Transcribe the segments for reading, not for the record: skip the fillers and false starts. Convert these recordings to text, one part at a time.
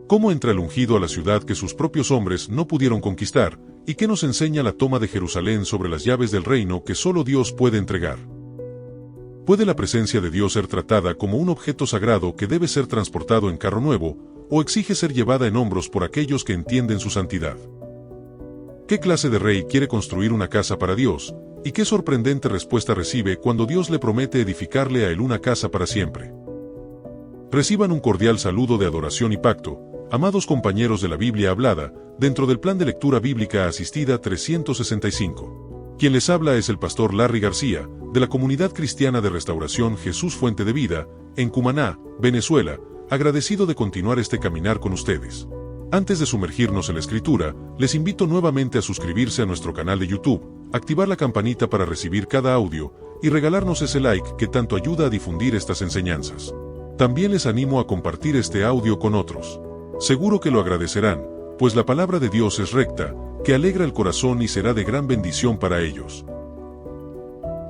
cómo entra el ungido a la ciudad que sus propios hombres no pudieron conquistar, y qué nos enseña la toma de Jerusalén sobre las llaves del reino que solo Dios puede entregar. ¿Puede la presencia de Dios ser tratada como un objeto sagrado que debe ser transportado en carro nuevo, o exige ser llevada en hombros por aquellos que entienden su santidad? ¿Qué clase de rey quiere construir una casa para Dios, y qué sorprendente respuesta recibe cuando Dios le promete edificarle a él una casa para siempre? Reciban un cordial saludo de adoración y pacto, amados compañeros de la Biblia hablada, dentro del plan de lectura bíblica asistida 365. Quien les habla es el pastor Larry García, de la Comunidad Cristiana de Restauración Jesús Fuente de Vida, en Cumaná, Venezuela, agradecido de continuar este caminar con ustedes. Antes de sumergirnos en la Escritura, les invito nuevamente a suscribirse a nuestro canal de YouTube, activar la campanita para recibir cada audio, y regalarnos ese like que tanto ayuda a difundir estas enseñanzas. También les animo a compartir este audio con otros. Seguro que lo agradecerán, pues la palabra de Dios es recta, que alegra el corazón y será de gran bendición para ellos.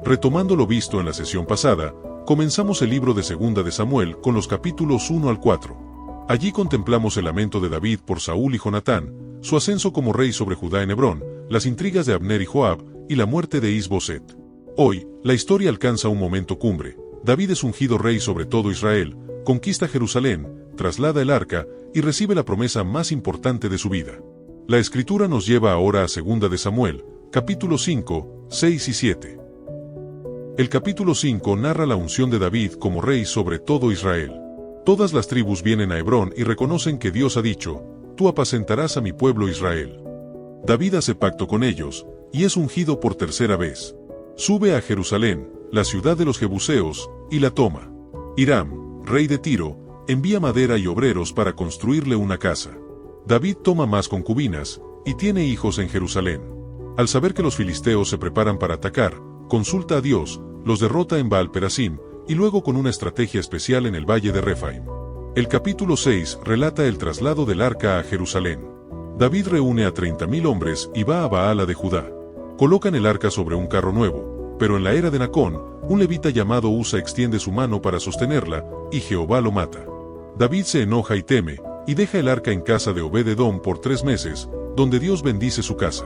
Retomando lo visto en la sesión pasada, comenzamos el libro de Segunda de Samuel con los capítulos 1 al 4. Allí contemplamos el lamento de David por Saúl y Jonatán, su ascenso como rey sobre Judá en Hebrón, las intrigas de Abner y Joab, y la muerte de Is-Boset. Hoy, la historia alcanza un momento cumbre. David es ungido rey sobre todo Israel, conquista Jerusalén, traslada el arca, y recibe la promesa más importante de su vida. La Escritura nos lleva ahora a Segunda de Samuel, capítulos 5, 6 y 7. El capítulo 5 narra la unción de David como rey sobre todo Israel. Todas las tribus vienen a Hebrón y reconocen que Dios ha dicho, «Tú apacentarás a mi pueblo Israel». David hace pacto con ellos, y es ungido por tercera vez. Sube a Jerusalén, la ciudad de los Jebuseos, y la toma. Hiram, rey de Tiro, envía madera y obreros para construirle una casa. David toma más concubinas, y tiene hijos en Jerusalén. Al saber que los filisteos se preparan para atacar, consulta a Dios, los derrota en Baal-Perasim, y luego con una estrategia especial en el valle de Refaim. El capítulo 6 relata el traslado del arca a Jerusalén. David reúne a 30,000 hombres y va a Baala de Judá. Colocan el arca sobre un carro nuevo, pero en la era de Nacón, un levita llamado Usa extiende su mano para sostenerla, y Jehová lo mata. David se enoja y teme, y deja el arca en casa de Obed-Edom por 3 meses, donde Dios bendice su casa.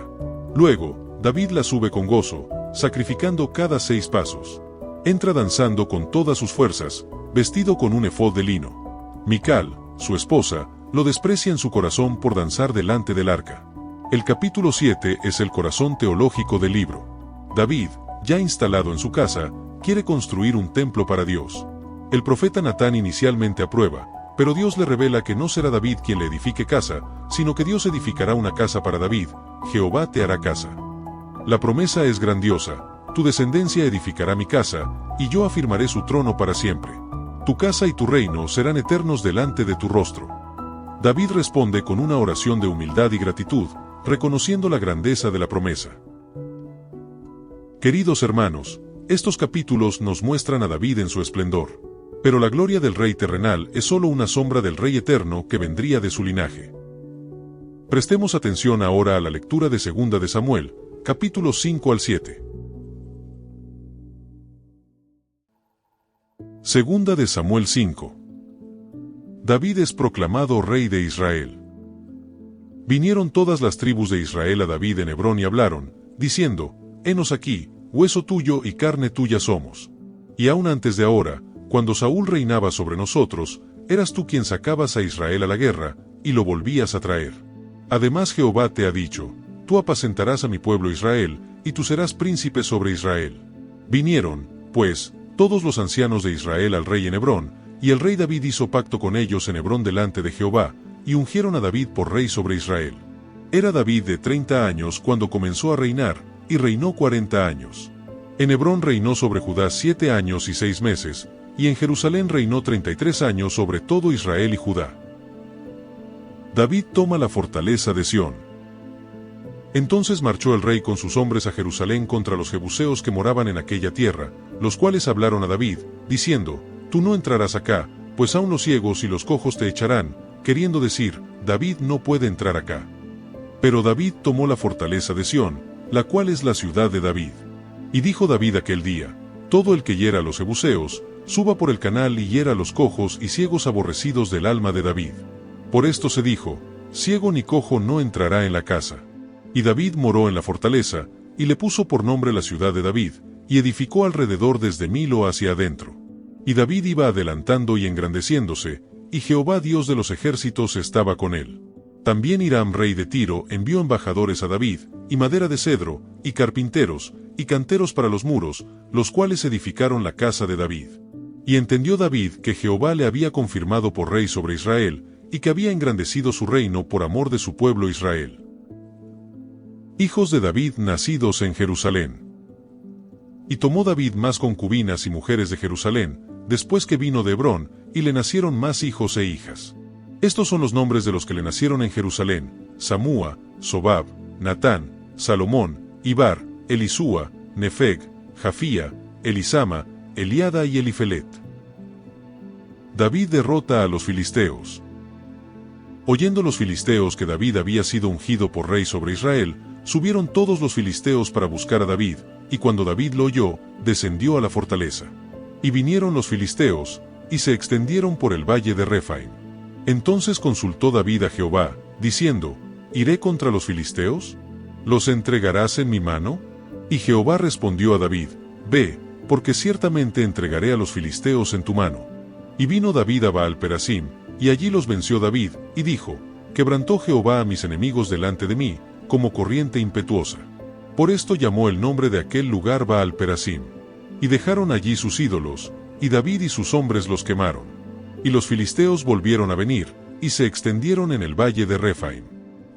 Luego, David la sube con gozo, sacrificando cada 6 pasos. Entra danzando con todas sus fuerzas, vestido con un efod de lino. Mical, su esposa, lo desprecia en su corazón por danzar delante del arca. El capítulo 7 es el corazón teológico del libro. David, ya instalado en su casa, quiere construir un templo para Dios. El profeta Natán inicialmente aprueba, pero Dios le revela que no será David quien le edifique casa, sino que Dios edificará una casa para David, Jehová te hará casa. La promesa es grandiosa, tu descendencia edificará mi casa, y yo afirmaré su trono para siempre. Tu casa y tu reino serán eternos delante de tu rostro. David responde con una oración de humildad y gratitud, reconociendo la grandeza de la promesa. Queridos hermanos, estos capítulos nos muestran a David en su esplendor. Pero la gloria del rey terrenal es solo una sombra del rey eterno que vendría de su linaje. Prestemos atención ahora a la lectura de Segunda de Samuel, capítulos 5 al 7. Segunda de Samuel 5. David es proclamado rey de Israel. Vinieron todas las tribus de Israel a David en Hebrón y hablaron, diciendo, «Henos aquí, hueso tuyo y carne tuya somos. Y aún antes de ahora, cuando Saúl reinaba sobre nosotros, eras tú quien sacabas a Israel a la guerra, y lo volvías a traer. Además Jehová te ha dicho, tú apacentarás a mi pueblo Israel, y tú serás príncipe sobre Israel». Vinieron, pues, todos los ancianos de Israel al rey en Hebrón, y el rey David hizo pacto con ellos en Hebrón delante de Jehová, y ungieron a David por rey sobre Israel. Era David de 30 años cuando comenzó a reinar, y reinó 40 años. En Hebrón reinó sobre Judá 7 años y 6 meses, y en Jerusalén reinó 33 años sobre todo Israel y Judá. David toma la fortaleza de Sión. Entonces marchó el rey con sus hombres a Jerusalén contra los jebuseos que moraban en aquella tierra, los cuales hablaron a David, diciendo, «Tú no entrarás acá, pues aun los ciegos y los cojos te echarán», queriendo decir, «David no puede entrar acá». Pero David tomó la fortaleza de Sión, la cual es la ciudad de David. Y dijo David aquel día, «Todo el que hiera a los jebuseos, suba por el canal y hiera a los cojos y ciegos aborrecidos del alma de David». Por esto se dijo, ciego ni cojo no entrará en la casa. Y David moró en la fortaleza, y le puso por nombre la ciudad de David, y edificó alrededor desde Milo hacia adentro. Y David iba adelantando y engrandeciéndose, y Jehová Dios de los ejércitos estaba con él. También Hiram rey de Tiro envió embajadores a David, y madera de cedro, y carpinteros, y canteros para los muros, los cuales edificaron la casa de David. Y entendió David que Jehová le había confirmado por rey sobre Israel, y que había engrandecido su reino por amor de su pueblo Israel. Hijos de David nacidos en Jerusalén. Y tomó David más concubinas y mujeres de Jerusalén, después que vino de Hebrón, y le nacieron más hijos e hijas. Estos son los nombres de los que le nacieron en Jerusalén: Samúa, Sobab, Natán, Salomón, Ibar, Elisúa, Nefeg, Jafía, Elisama, Eliada y Elifelet. David derrota a los filisteos. Oyendo los filisteos que David había sido ungido por rey sobre Israel, subieron todos los filisteos para buscar a David, y cuando David lo oyó, descendió a la fortaleza. Y vinieron los filisteos, y se extendieron por el valle de Refaim. Entonces consultó David a Jehová, diciendo, ¿iré contra los filisteos? ¿Los entregarás en mi mano? Y Jehová respondió a David, ve, porque ciertamente entregaré a los filisteos en tu mano. Y vino David a Baal-Perasim, y allí los venció David, y dijo, quebrantó Jehová a mis enemigos delante de mí, como corriente impetuosa. Por esto llamó el nombre de aquel lugar Baal-Perasim. Y dejaron allí sus ídolos, y David y sus hombres los quemaron. Y los filisteos volvieron a venir, y se extendieron en el valle de Refaim.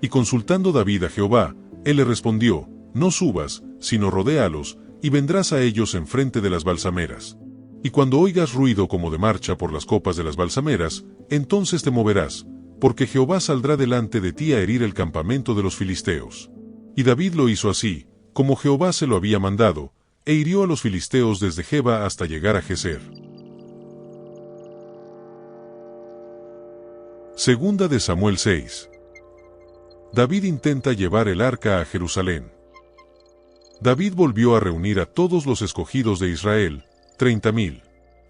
Y consultando David a Jehová, él le respondió, no subas, sino rodéalos, y vendrás a ellos enfrente de las balsameras. Y cuando oigas ruido como de marcha por las copas de las balsameras, entonces te moverás, porque Jehová saldrá delante de ti a herir el campamento de los filisteos. Y David lo hizo así, como Jehová se lo había mandado, e hirió a los filisteos desde Geba hasta llegar a Geser. Segunda de Samuel 6. David intenta llevar el arca a Jerusalén. David volvió a reunir a todos los escogidos de Israel, 30,000.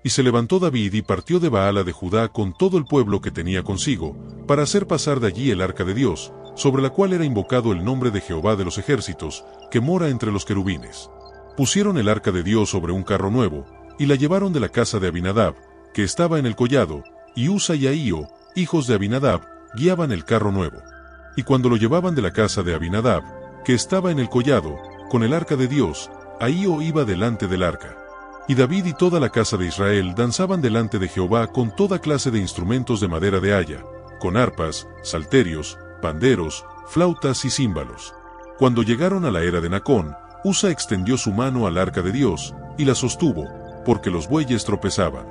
Y se levantó David y partió de Baala de Judá con todo el pueblo que tenía consigo, para hacer pasar de allí el arca de Dios, sobre la cual era invocado el nombre de Jehová de los ejércitos, que mora entre los querubines. Pusieron el arca de Dios sobre un carro nuevo, y la llevaron de la casa de Abinadab, que estaba en el collado, y Usa y Ahío, hijos de Abinadab, guiaban el carro nuevo. Y cuando lo llevaban de la casa de Abinadab, que estaba en el collado, con el arca de Dios, Ahío iba delante del arca. Y David y toda la casa de Israel danzaban delante de Jehová con toda clase de instrumentos de madera de haya, con arpas, salterios, panderos, flautas y címbalos. Cuando llegaron a la era de Nacón, Usa extendió su mano al arca de Dios, y la sostuvo, porque los bueyes tropezaban.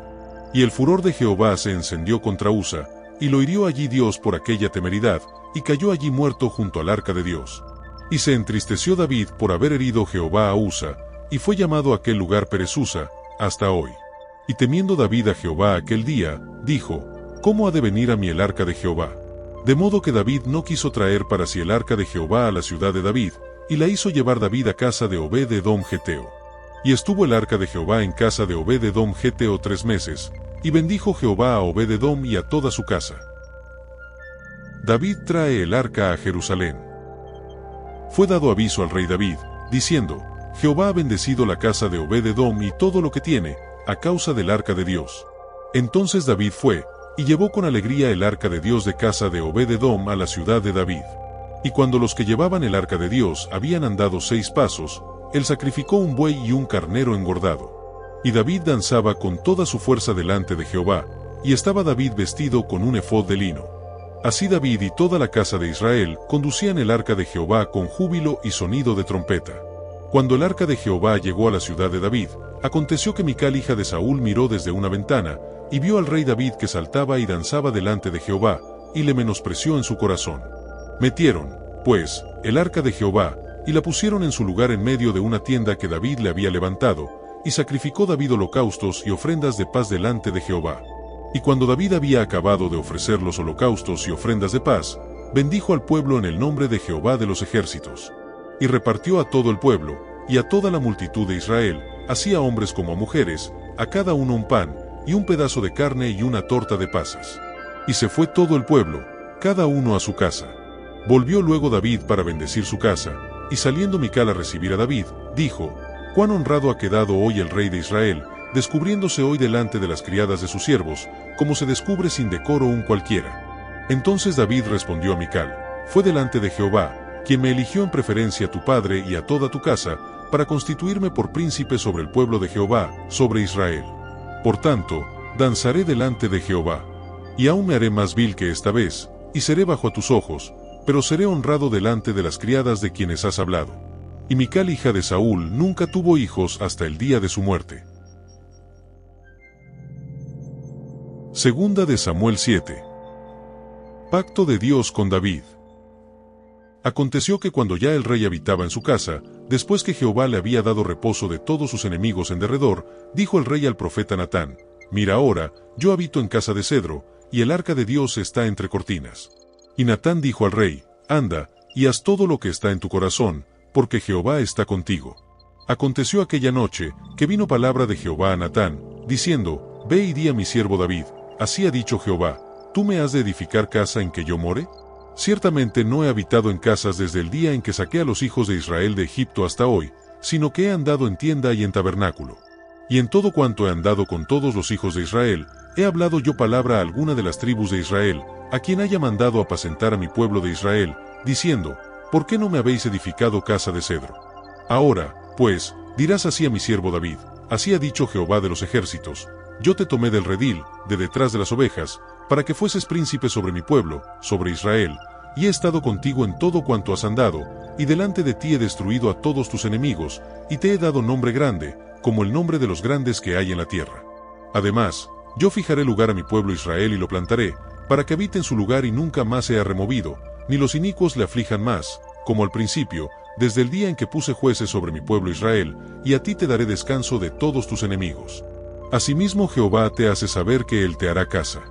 Y el furor de Jehová se encendió contra Usa, y lo hirió allí Dios por aquella temeridad, y cayó allí muerto junto al arca de Dios. Y se entristeció David por haber herido Jehová a Usa, y fue llamado aquel lugar Perez-Usa, hasta hoy. Y temiendo David a Jehová aquel día, dijo, ¿cómo ha de venir a mí el arca de Jehová? De modo que David no quiso traer para sí el arca de Jehová a la ciudad de David, y la hizo llevar David a casa de Obed-Edom Geteo. Y estuvo el arca de Jehová en casa de Obed-Edom Geteo 3 meses, y bendijo Jehová a Obed-Edom y a toda su casa. David trae el arca a Jerusalén. Fue dado aviso al rey David, diciendo, Jehová ha bendecido la casa de Obed-Edom y todo lo que tiene, a causa del arca de Dios. Entonces David fue, y llevó con alegría el arca de Dios de casa de Obed-Edom a la ciudad de David. Y cuando los que llevaban el arca de Dios habían andado 6 pasos, él sacrificó un buey y un carnero engordado. Y David danzaba con toda su fuerza delante de Jehová, y estaba David vestido con un efod de lino. Así David y toda la casa de Israel conducían el arca de Jehová con júbilo y sonido de trompeta. Cuando el arca de Jehová llegó a la ciudad de David, aconteció que Mical hija de Saúl miró desde una ventana, y vio al rey David que saltaba y danzaba delante de Jehová, y le menospreció en su corazón. Metieron, pues, el arca de Jehová, y la pusieron en su lugar en medio de una tienda que David le había levantado, y sacrificó David holocaustos y ofrendas de paz delante de Jehová. Y cuando David había acabado de ofrecer los holocaustos y ofrendas de paz, bendijo al pueblo en el nombre de Jehová de los ejércitos. Y repartió a todo el pueblo, y a toda la multitud de Israel, así a hombres como a mujeres, a cada uno un pan, y un pedazo de carne y una torta de pasas. Y se fue todo el pueblo, cada uno a su casa. Volvió luego David para bendecir su casa, y saliendo Mical a recibir a David, dijo: «Cuán honrado ha quedado hoy el rey de Israel, descubriéndose hoy delante de las criadas de sus siervos, como se descubre sin decoro un cualquiera». Entonces David respondió a Mical: «Fue delante de Jehová, quien me eligió en preferencia a tu padre y a toda tu casa, para constituirme por príncipe sobre el pueblo de Jehová, sobre Israel. Por tanto, danzaré delante de Jehová. Y aún me haré más vil que esta vez, y seré bajo a tus ojos, pero seré honrado delante de las criadas de quienes has hablado». Y Mical, hija de Saúl, nunca tuvo hijos hasta el día de su muerte. Segunda de Samuel 7. Pacto de Dios con David. Aconteció que cuando ya el rey habitaba en su casa, después que Jehová le había dado reposo de todos sus enemigos en derredor, dijo el rey al profeta Natán: «Mira ahora, yo habito en casa de cedro, y el arca de Dios está entre cortinas». Y Natán dijo al rey: «Anda, y haz todo lo que está en tu corazón, porque Jehová está contigo». Aconteció aquella noche, que vino palabra de Jehová a Natán, diciendo: «Ve y di a mi siervo David: así ha dicho Jehová, ¿tú me has de edificar casa en que yo more? Ciertamente no he habitado en casas desde el día en que saqué a los hijos de Israel de Egipto hasta hoy, sino que he andado en tienda y en tabernáculo. Y en todo cuanto he andado con todos los hijos de Israel, he hablado yo palabra a alguna de las tribus de Israel, a quien haya mandado apacentar a mi pueblo de Israel, diciendo: ¿por qué no me habéis edificado casa de cedro? Ahora, pues, dirás así a mi siervo David: así ha dicho Jehová de los ejércitos, yo te tomé del redil, de detrás de las ovejas, para que fueses príncipe sobre mi pueblo, sobre Israel, y he estado contigo en todo cuanto has andado, y delante de ti he destruido a todos tus enemigos, y te he dado nombre grande, como el nombre de los grandes que hay en la tierra. Además, yo fijaré lugar a mi pueblo Israel y lo plantaré, para que habite en su lugar y nunca más sea removido, ni los inicuos le aflijan más, como al principio, desde el día en que puse jueces sobre mi pueblo Israel, y a ti te daré descanso de todos tus enemigos. Asimismo Jehová te hace saber que él te hará casa.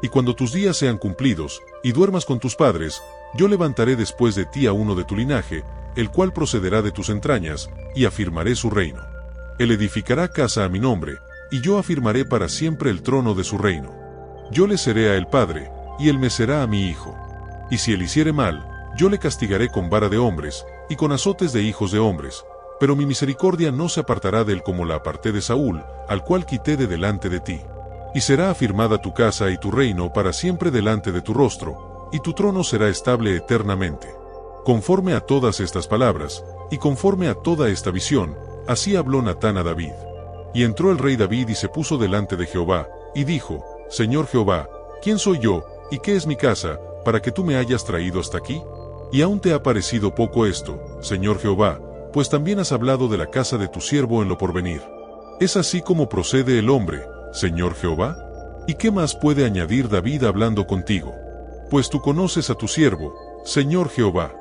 Y cuando tus días sean cumplidos, y duermas con tus padres, yo levantaré después de ti a uno de tu linaje, el cual procederá de tus entrañas, y afirmaré su reino. Él edificará casa a mi nombre, y yo afirmaré para siempre el trono de su reino. Yo le seré a él padre, y él me será a mi hijo. Y si él hiciere mal, yo le castigaré con vara de hombres, y con azotes de hijos de hombres, pero mi misericordia no se apartará de él como la aparté de Saúl, al cual quité de delante de ti. Y será afirmada tu casa y tu reino para siempre delante de tu rostro, y tu trono será estable eternamente. Conforme a todas estas palabras, y conforme a toda esta visión, así habló Natán a David. Y entró el rey David y se puso delante de Jehová, y dijo: Señor Jehová, ¿quién soy yo, y qué es mi casa, para que tú me hayas traído hasta aquí? Y aún te ha parecido poco esto, Señor Jehová, pues también has hablado de la casa de tu siervo en lo porvenir. ¿Es así como procede el hombre, Señor Jehová? ¿Y qué más puede añadir David hablando contigo? Pues tú conoces a tu siervo, Señor Jehová.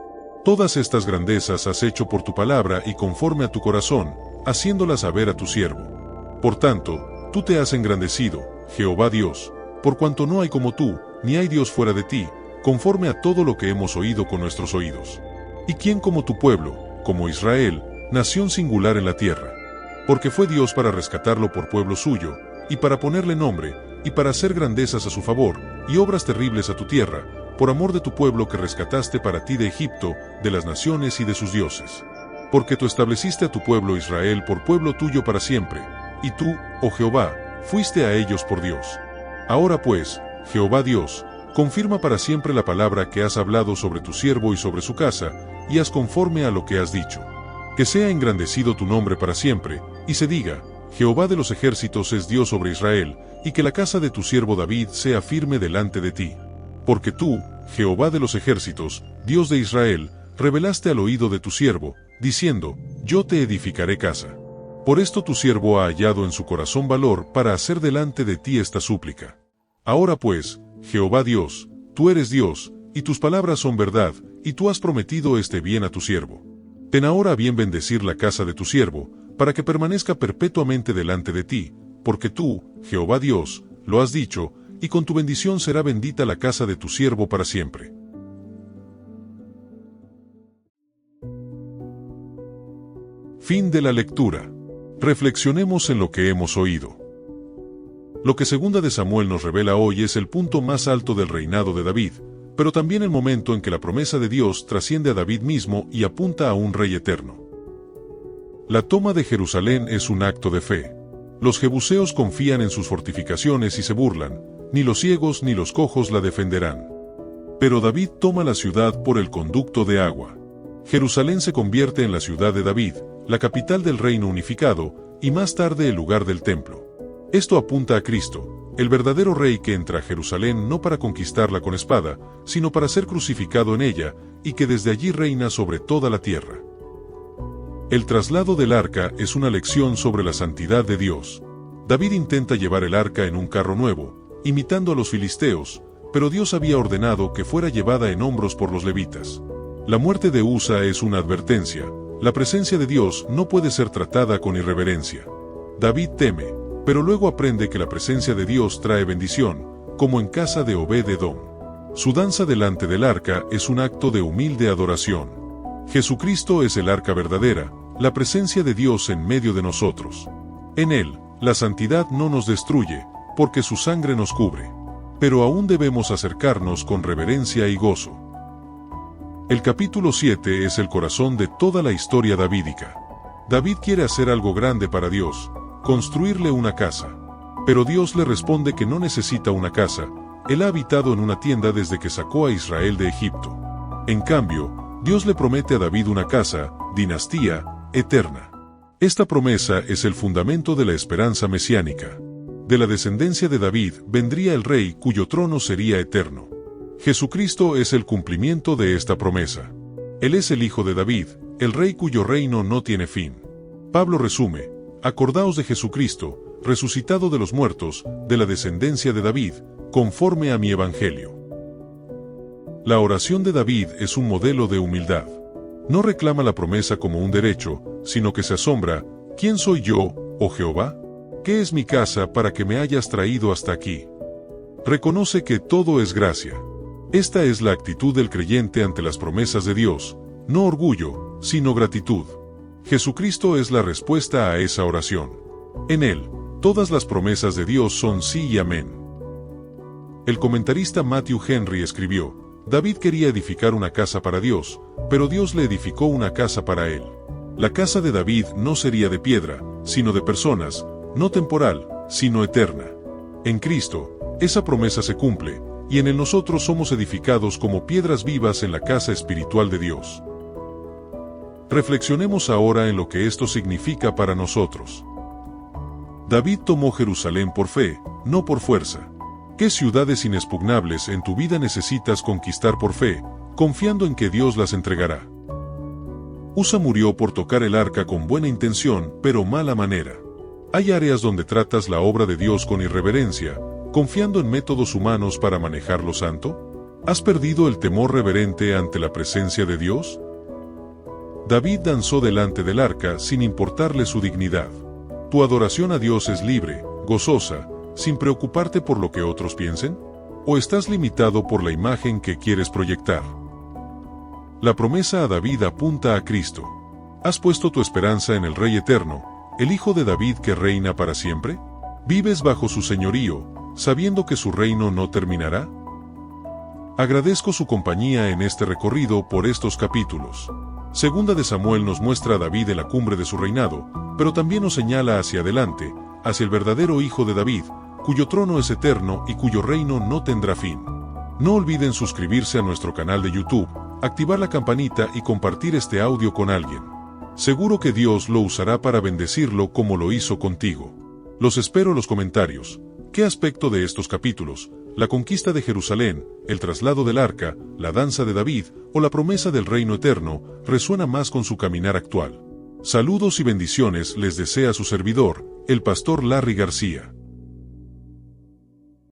Todas estas grandezas has hecho por tu palabra y conforme a tu corazón, haciéndolas saber a tu siervo. Por tanto, tú te has engrandecido, Jehová Dios, por cuanto no hay como tú, ni hay Dios fuera de ti, conforme a todo lo que hemos oído con nuestros oídos. ¿Y quién como tu pueblo, como Israel, nación singular en la tierra? Porque fue Dios para rescatarlo por pueblo suyo, y para ponerle nombre, y para hacer grandezas a su favor, y obras terribles a tu tierra, por amor de tu pueblo que rescataste para ti de Egipto, de las naciones y de sus dioses. Porque tú estableciste a tu pueblo Israel por pueblo tuyo para siempre, y tú, oh Jehová, fuiste a ellos por Dios. Ahora pues, Jehová Dios, confirma para siempre la palabra que has hablado sobre tu siervo y sobre su casa, y haz conforme a lo que has dicho. Que sea engrandecido tu nombre para siempre, y se diga: Jehová de los ejércitos es Dios sobre Israel, y que la casa de tu siervo David sea firme delante de ti. Porque tú, Jehová de los ejércitos, Dios de Israel, revelaste al oído de tu siervo, diciendo: Yo te edificaré casa. Por esto tu siervo ha hallado en su corazón valor para hacer delante de ti esta súplica. Ahora pues, Jehová Dios, tú eres Dios, y tus palabras son verdad, y tú has prometido este bien a tu siervo. Ten ahora a bien bendecir la casa de tu siervo, para que permanezca perpetuamente delante de ti, porque tú, Jehová Dios, lo has dicho, y con tu bendición será bendita la casa de tu siervo para siempre. Fin de la lectura. Reflexionemos en lo que hemos oído. Lo que Segunda de Samuel nos revela hoy es el punto más alto del reinado de David, pero también el momento en que la promesa de Dios trasciende a David mismo y apunta a un rey eterno. La toma de Jerusalén es un acto de fe. Los jebuseos confían en sus fortificaciones y se burlan, ni los ciegos ni los cojos la defenderán. Pero David toma la ciudad por el conducto de agua. Jerusalén se convierte en la ciudad de David, la capital del reino unificado, y más tarde el lugar del templo. Esto apunta a Cristo, el verdadero rey que entra a Jerusalén no para conquistarla con espada, sino para ser crucificado en ella, y que desde allí reina sobre toda la tierra. El traslado del arca es una lección sobre la santidad de Dios. David intenta llevar el arca en un carro nuevo, imitando a los filisteos, pero Dios había ordenado que fuera llevada en hombros por los levitas. La muerte de Usa es una advertencia. La presencia de Dios no puede ser tratada con irreverencia. David teme, pero luego aprende que la presencia de Dios trae bendición, como en casa de Obed-Edom. Su danza delante del arca es un acto de humilde adoración. Jesucristo es el arca verdadera, la presencia de Dios en medio de nosotros. En Él, la santidad no nos destruye, porque su sangre nos cubre. Pero aún debemos acercarnos con reverencia y gozo. El capítulo 7 es el corazón de toda la historia davídica. David quiere hacer algo grande para Dios, construirle una casa. Pero Dios le responde que no necesita una casa, él ha habitado en una tienda desde que sacó a Israel de Egipto. En cambio, Dios le promete a David una casa, dinastía, eterna. Esta promesa es el fundamento de la esperanza mesiánica. De la descendencia de David vendría el rey cuyo trono sería eterno. Jesucristo es el cumplimiento de esta promesa. Él es el Hijo de David, el Rey cuyo reino no tiene fin. Pablo resume: acordaos de Jesucristo, resucitado de los muertos, de la descendencia de David, conforme a mi evangelio. La oración de David es un modelo de humildad. No reclama la promesa como un derecho, sino que se asombra: ¿quién soy yo, oh Jehová? ¿Qué es mi casa para que me hayas traído hasta aquí? Reconoce que todo es gracia. Esta es la actitud del creyente ante las promesas de Dios, no orgullo, sino gratitud. Jesucristo es la respuesta a esa oración. En Él, todas las promesas de Dios son sí y amén. El comentarista Matthew Henry escribió: David quería edificar una casa para Dios, pero Dios le edificó una casa para él. La casa de David no sería de piedra, sino de personas, no temporal, sino eterna. En Cristo, esa promesa se cumple, y en Él nosotros somos edificados como piedras vivas en la casa espiritual de Dios. Reflexionemos ahora en lo que esto significa para nosotros. David tomó Jerusalén por fe, no por fuerza. ¿Qué ciudades inexpugnables en tu vida necesitas conquistar por fe, confiando en que Dios las entregará? Usa murió por tocar el arca con buena intención, pero mala manera. Hay áreas donde tratas la obra de Dios con irreverencia, confiando en métodos humanos para manejar lo santo. ¿Has perdido el temor reverente ante la presencia de Dios? David danzó delante del arca sin importarle su dignidad. ¿Tu adoración a Dios es libre, gozosa, sin preocuparte por lo que otros piensen? ¿O estás limitado por la imagen que quieres proyectar? La promesa a David apunta a Cristo. ¿Has puesto tu esperanza en el Rey Eterno, el Hijo de David que reina para siempre? ¿Vives bajo su señorío, sabiendo que su reino no terminará? Agradezco su compañía en este recorrido por estos capítulos. Segunda de Samuel nos muestra a David en la cumbre de su reinado, pero también nos señala hacia adelante, hacia el verdadero Hijo de David, cuyo trono es eterno y cuyo reino no tendrá fin. No olviden suscribirse a nuestro canal de YouTube, activar la campanita y compartir este audio con alguien. Seguro que Dios lo usará para bendecirlo como lo hizo contigo. Los espero en los comentarios. ¿Qué aspecto de estos capítulos, la conquista de Jerusalén, el traslado del arca, la danza de David o la promesa del reino eterno, resuena más con su caminar actual? Saludos y bendiciones les desea su servidor, el pastor Larry García.